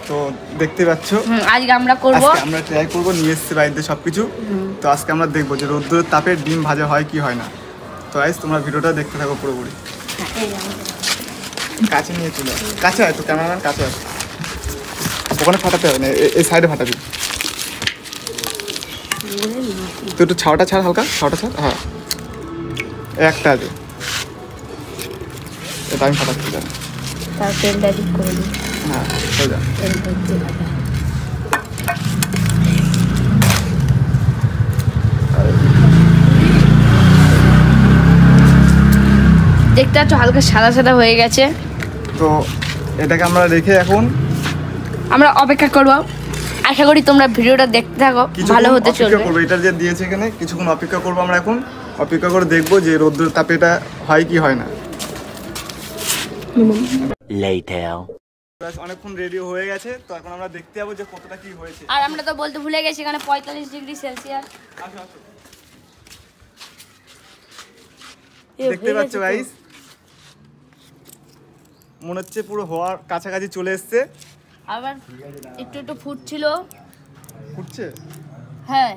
তো দেখতে পাচ্ছ আজকে আমরা করব, আমরা ট্রাই করব, নিয়ে এসেছি বাড়িতে সবকিছু। তো আজকে আমরা দেখবো যে রোদ্দুরের তাপে ডিম ভাজা হয় কি হয় না। তো গাইস তোমরা ভিডিওটা দেখতে থাকো পুরোপুরি। কাছে নিয়ে চলে কাছে আয়, তো ক্যামেরাম্যান কাছে আছে, ওখানে ফাটাতে হবে না, এই সাইডে ফাটাবি। তো একটু ছাওয়াটা ছাড়, হালকা ছাওয়াটা ছাড়। হ্যাঁ একটা আছে, এটা আমি ফাটাচ্ছি। তার তেলটা ঠিক করে দিই। হ্যাঁ হয়ে যা। দেখতে পাচ্ছ হালকা সাদা সাদা হয়ে গেছে। তো এটাকে আমরা রেখে এখন আমরা অপেক্ষা করব। আশা করি তোমরা ভিডিওটা দেখতে থাকো, ভালো হতে চলবে। এটা যে দিয়েছে এখানে কিছুক্ষণ অপেক্ষা করবো আমরা। এখন অপেক্ষা করে দেখবো যে রোদ্দুর তাপে এটা হয় কি হয় না। অনেকক্ষণ রেডি হয়ে গেছে, তো এখন আমরা দেখতে যাবো যে কতটা কি হয়েছে। আর আমরা তো বলতে ভুলে গেছি এখানে 45 ডিগ্রি সেলসিয়াস। আসো আসো, দেখতে পাচ্ছ গাইস, মনে হচ্ছে পুরো হওয়ার কাছাকাছি চলে এসছে। আবার একটু একটু ফুটছিল। ফুটছে? হ্যাঁ।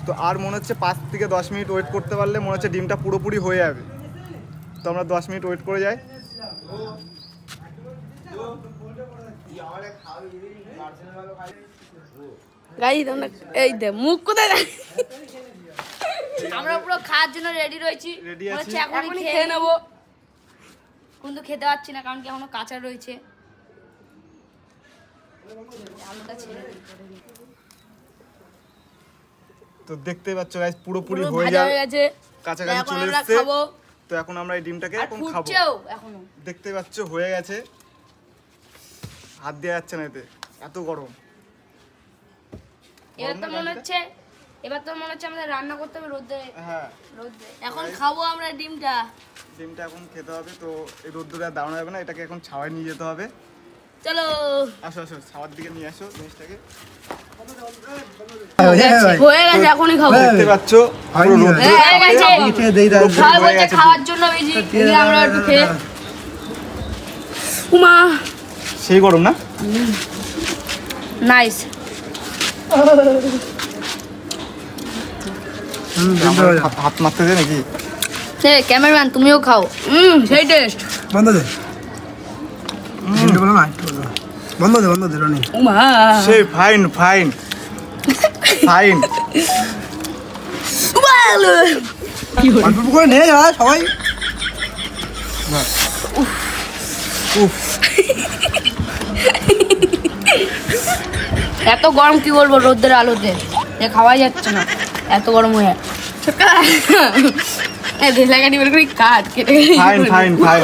তো আর মনে হচ্ছে 5 থেকে 10 মিনিট ওয়েট করতে পারলে মনে হচ্ছে ডিমটা পুরোপুরি হয়ে যাবে। তো আমরা 10 মিনিট ওয়েট করে যাই। গাইস তোমরা এই দে মুখ কোথায়? আমরা পুরো খাওয়ার জন্য রেডি রয়েছি। হচ্ছে এখনই খেয়ে নেব, কিন্তু খেতে পাচ্ছি না কারণ কি এখনো কাঁচা রয়েছে। তো দেখতে পাচ্ছ গাইস পুরোপুরি হয়ে গেছে, কাছাকাছি চলে এসেছে। তো এখন আমরা এই ডিমটাকে এখন খাবো। এখনো দেখতে পাচ্ছ হয়ে গেছে, হাত দেওয়া যাচ্ছে না এতে, এত গরম। এবার তো মনে হচ্ছে আমাদের রান্না করতে হবে রোদে। হ্যাঁ রোদে এখন খাবো আমরা ডিমটা এখন খেতে হবে। তো এই রোদ্দুরে আর দাঁড়ানো যাবে না, এটাকে এখন ছাওয়ায় নিয়ে যেতে হবে। চলো আসো আসো, ছাওয়ার দিকে নিয়ে আসো জিনিসটাকে। হয়ে গেছে, এখনই খাবো। দেখতে পাচ্ছ খাওয়ার জন্য আমরা একটু খেয়ে। উমা সেই গরম না? নাইস। হাত মারতে দে নাকি? ক্যামেরাম্যান তুমিও খাও। সেই টেস্ট। বন্ধ দে, বন্ধ দে, বন্ধ দে রনি। সেই ফাইন ফাইন ফাইন। অল্প করে নে যা সবাই। এত গরম কি বলবো, রোদের আলোতে খাওয়াই যাচ্ছে না, এত গরম হয়ে। কাঠ কেটে ফাইন ফাইন ফাইন।